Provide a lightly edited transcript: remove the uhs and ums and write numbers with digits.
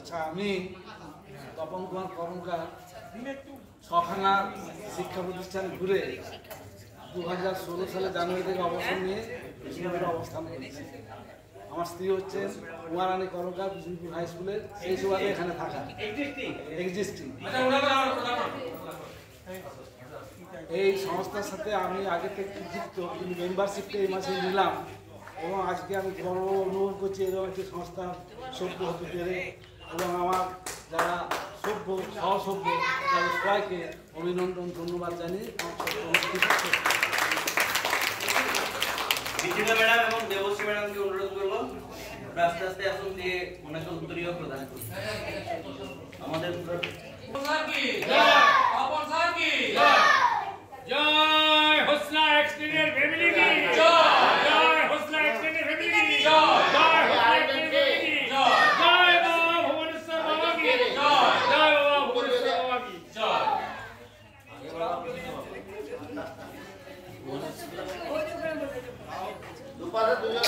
আচ্ছা, আমি তপন কুমার কর্মকার ছখানা শিক্ষা প্রতিষ্ঠান ঘুরে 2016 সালে জানুয়ারি থেকে অবসর নিয়ে বিষ্ণুপুরে অবস্থান করেছি। আমার স্ত্রী হচ্ছেন উমারানী কর্মকার, বিষ্ণুপুর হাই স্কুলের সেই সুবাদে এখানে থাকা এক্সিস্টিং। এই সংস্থার সাথে আমি আগে থেকে যুক্ত, কিন্তু মেম্বারশিপটা এই মাসে নিলাম এবং আজকে আমি গর্ব অনুভব করছি এরকম একটি সংস্থার সভ্য হতে পেরে, এবং আমার যারা সভ্য সহসভ্য তাদের সবাইকে অভিনন্দন ধন্যবাদ জানিয়ে বিচিত্রা ম্যাডাম এবং দেবশ্রী ম্যাডামকে অনুরোধ করবো আস্তে আস্তে আসন দিয়ে ওনাকে উত্তরীয় প্রদান করুন। আমাদের জয় হোসলা এক্সটেন্ডেড ফ্যামিলি কি জয় হোসলা এক্সটেন্ডেড ফ্যামিলি কি জয় হোসলা এক্সটেন্ডেড ফ্যামিলি কি জয় বাবা ভুবনেশ্বর বাবা কি জয় বাবা ভুবনেশ্বর বাবা কি জয়। দুপারে দুজন